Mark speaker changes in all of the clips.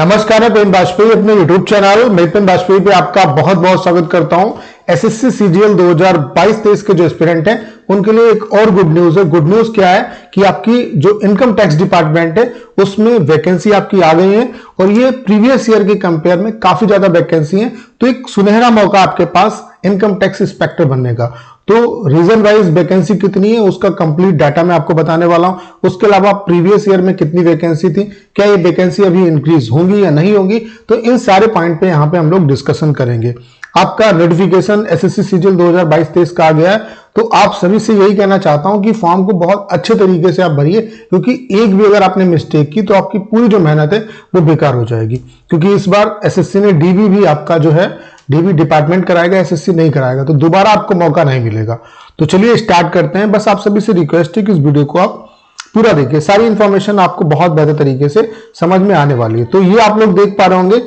Speaker 1: नमस्कार, मैं प्रेम बाजपेयी अपने YouTube चैनल मैं प्रेम बाजपेयी पे आपका बहुत बहुत स्वागत करता हूं। एसएससी सीजीएल 2022-23 के जो एस्पिरेंट हैं उनके लिए एक और गुड न्यूज है। गुड न्यूज क्या है कि आपकी जो इनकम टैक्स डिपार्टमेंट है उसमें वैकेंसी आपकी आ गई है और ये प्रीवियस ईयर के कंपेयर में काफी ज्यादा वैकेंसी है। तो एक सुनहरा मौका आपके पास इनकम टैक्स इंस्पेक्टर बनने का। तो रीजन वाइज वैकेंसी कितनी है उसका कंप्लीट डाटा मैं आपको बताने वाला हूं। उसके अलावा प्रीवियस ईयर में कितनी वैकेंसी थी, क्या ये वैकेंसी अभी इंक्रीज होंगी या नहीं होंगी, तो इन सारे पॉइंट पे यहां पे हम लोग डिस्कशन करेंगे। आपका नोटिफिकेशन एसएससी सीजीएल 2022-23 का आ गया है, तो आप सभी से यही कहना चाहता हूं कि फॉर्म को बहुत अच्छे तरीके से आप भरिए, क्योंकि एक भी अगर आपने मिस्टेक की तो आपकी पूरी जो मेहनत है वो बेकार हो जाएगी। क्योंकि इस बार एसएससी ने डीबी भी आपका जो है डीबी डिपार्टमेंट कराएगा, एसएससी नहीं कराएगा, तो दोबारा आपको मौका नहीं मिलेगा। तो चलिए स्टार्ट करते हैं। बस आप सभी से रिक्वेस्ट है कि इस वीडियो को आप पूरा देखिए, सारी इंफॉर्मेशन आपको बहुत बेहतर तरीके से समझ में आने वाली है। तो ये आप लोग देख पा रहे होंगे,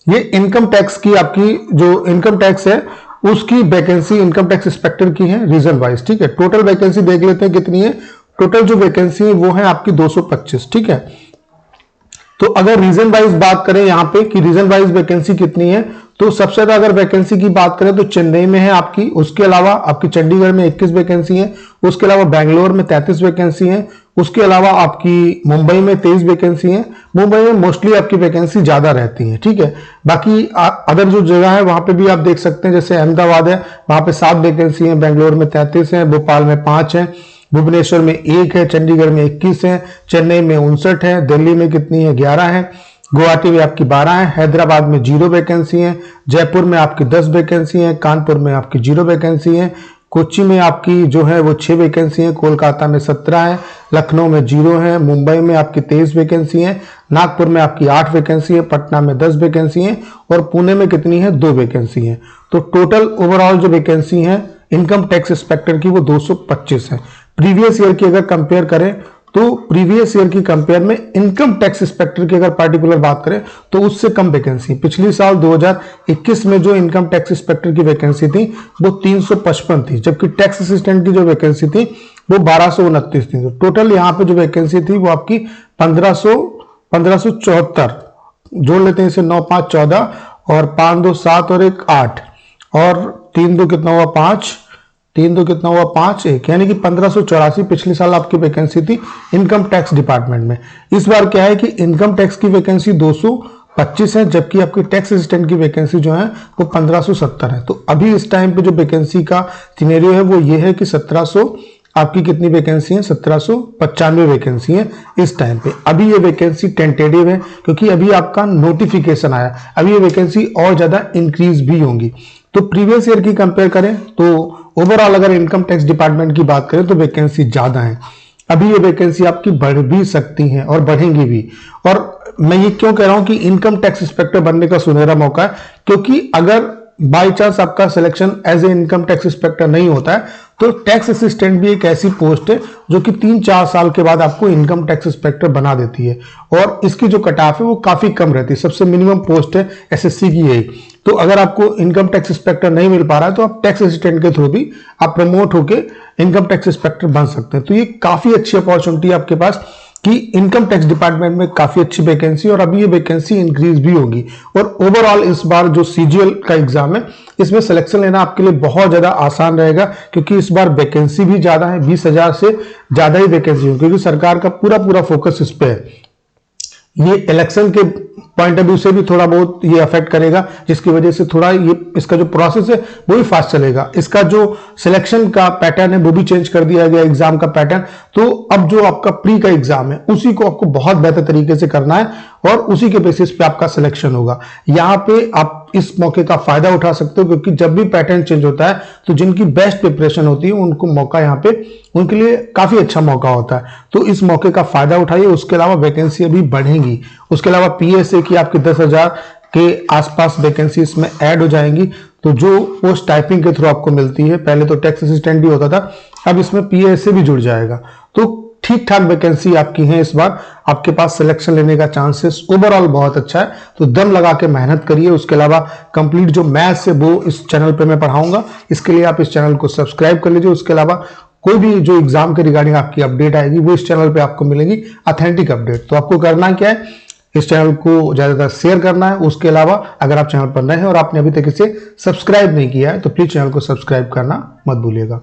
Speaker 1: ये इनकम टैक्स की आपकी जो इनकम टैक्स है उसकी वैकेंसी इनकम टैक्स इंस्पेक्टर की है रीजन वाइज। ठीक है, टोटल वैकेंसी देख लेते हैं कितनी है। टोटल जो वैकेंसी है वो है आपकी 225। ठीक है, तो अगर रीजन वाइज बात करें यहाँ पे कि रीजन वाइज वैकेंसी कितनी है, तो सबसे ज्यादा अगर वैकेंसी की बात करें तो चेन्नई में है आपकी, उसके अलावा आपकी चंडीगढ़ में 21 वैकेंसी है, उसके अलावा बेंगलोर में 33 वैकेंसी है, उसके अलावा आपकी मुंबई में 23 वैकेंसी है। मुंबई में मोस्टली आपकी वैकेंसी ज्यादा रहती है। ठीक है, बाकी अदर जो जगह है वहां पे भी आप देख सकते हैं, जैसे अहमदाबाद है वहां पे 7 वैकेंसी है, बेंगलोर में 33 है, भोपाल में 5 है, भुवनेश्वर में 1 है, चंडीगढ़ में 21 है, चेन्नई में 59 है, दिल्ली में कितनी है 11 है, गुवाहाटी में आपकी 12 है, हैदराबाद में 0 वैकेंसी है, जयपुर में आपकी 10 वैकेंसी है, कानपुर में आपकी 0 वैकेंसी है, कोच्चि में आपकी जो है वो 6 वैकेंसी है, कोलकाता में 17 है, लखनऊ में 0 है, मुंबई में आपकी 23 वैकेंसी है, नागपुर में आपकी 8 वैकेंसी है, पटना में 10 वैकेंसी है और पुणे में कितनी है 2 वैकेंसी है। तो टोटल ओवरऑल जो वैकेंसी है इनकम टैक्स इंस्पेक्टर की वो 225 है। प्रीवियस ईयर की अगर कंपेयर करें तो प्रीवियस ईयर की कंपेयर में इनकम टैक्स इंस्पेक्टर की अगर पार्टिकुलर बात करें तो उससे कम वैकेंसी। पिछली साल 2021 में जो इनकम टैक्स इंस्पेक्टर की वैकेंसी थी वो 355 थी, जबकि टैक्स असिस्टेंट की जो वैकेंसी थी वो 1229 थी। तो टोटल यहाँ पे जो वैकेंसी थी वो आपकी 1574 जोड़ लेते हैं इसे, 9 5 14 और 5 2 7 और 1 8 और 3 2 कितना हुआ 5, 3 2 कितना हुआ 5 1, यानी कि 1584 पिछले साल आपकी वैकेंसी थी इनकम टैक्स डिपार्टमेंट में। इस बार क्या है कि इनकम टैक्स की वैकेंसी 225 है, जबकि आपकी टैक्स असिस्टेंट की वैकेंसी जो है वो 1570 है। तो अभी इस टाइम पे जो वैकेंसी का सिनेरियो है वो ये है कि 1700 आपकी कितनी वैकेंसी है, 1795 वैकेंसी है इस टाइम पे। अभी ये वैकेंसी टेंटेटिव है क्योंकि अभी आपका नोटिफिकेशन आया, अभी ये वैकेंसी और ज्यादा इंक्रीज भी होंगी। तो प्रीवियस ईयर की कंपेयर करें तो ओवरऑल अगर इनकम टैक्स डिपार्टमेंट की बात करें तो वैकेंसी ज्यादा है। अभी ये वैकेंसी आपकी बढ़ भी सकती है और बढ़ेंगी भी। और मैं ये क्यों कह रहा हूं कि इनकम टैक्स इंस्पेक्टर बनने का सुनहरा मौका है, क्योंकि अगर बाई चांस आपका selection as a income tax inspector नहीं होता है तो टैक्स असिस्टेंट भी एक ऐसी पोस्ट है जो कि 3-4 साल के बाद आपको इनकम टैक्स इंस्पेक्टर बना देती है और इसकी जो कट ऑफ है वो काफी कम रहती है। सबसे मिनिमम पोस्ट है एसएससी की यही। तो अगर आपको इनकम टैक्स इंस्पेक्टर नहीं मिल पा रहा है तो आप टैक्स असिस्टेंट के थ्रू भी आप प्रमोट होके इनकम टैक्स इंस्पेक्टर बन सकते हैं। तो ये काफी अच्छी अपॉर्चुनिटी है आपके पास कि इनकम टैक्स डिपार्टमेंट में काफी अच्छी वैकेंसी और अभी ये वैकेंसी इंक्रीज भी होगी। और ओवरऑल इस बार जो सीजीएल का एग्जाम है इसमें सिलेक्शन लेना आपके लिए बहुत ज्यादा आसान रहेगा, क्योंकि इस बार वैकेंसी भी ज्यादा है, 20,000 से ज्यादा ही वैकेंसी है, क्योंकि सरकार का पूरा फोकस इस पे है। ये इलेक्शन के पॉइंट ऑफ व्यू से भी थोड़ा बहुत ये अफेक्ट करेगा, जिसकी वजह से थोड़ा ये इसका जो प्रोसेस है वो भी फास्ट चलेगा। इसका जो सिलेक्शन का पैटर्न है वो भी चेंज कर दिया गया एग्जाम का पैटर्न। तो अब जो आपका प्री का एग्जाम है उसी को आपको बहुत बेहतर तरीके से करना है और उसी के बेसिस पे आपका सिलेक्शन होगा। यहाँ पे आप इस मौके का फायदा उठा सकते हो, क्योंकि जब भी पैटर्न चेंज होता है तो जिनकी बेस्ट प्रिपरेशन होती है उनको मौका यहाँ पे उनके लिए काफी अच्छा मौका होता है। तो इस मौके का फायदा उठाइए। उसके अलावा वैकेंसी अभी बढ़ेंगी। उसके अलावा पीएसए की आपकी 10,000 के आसपास वैकेंसी इसमें ऐड हो जाएंगी। तो जो पोस्ट टाइपिंग के थ्रू आपको मिलती है, पहले तो टैक्स असिस्टेंट भी होता था, अब इसमें पीएसए भी जुड़ जाएगा। तो ठीक ठाक वैकेंसी आपकी है इस बार। आपके पास सिलेक्शन लेने का चांसेस ओवरऑल बहुत अच्छा है। तो दम लगा के मेहनत करिए। उसके अलावा कंप्लीट जो मैथ्स है वो इस चैनल पे मैं पढ़ाऊंगा, इसके लिए आप इस चैनल को सब्सक्राइब कर लीजिए। उसके अलावा कोई भी जो एग्जाम के रिगार्डिंग आपकी अपडेट आएगी वो इस चैनल पे आपको मिलेगी, ऑथेंटिक अपडेट। तो आपको करना क्या है, इस चैनल को ज्यादातर शेयर करना है। उसके अलावा अगर आप चैनल पर नए हैं और आपने अभी तक इसे सब्सक्राइब नहीं किया है तो प्लीज चैनल को सब्सक्राइब करना मत भूलिएगा।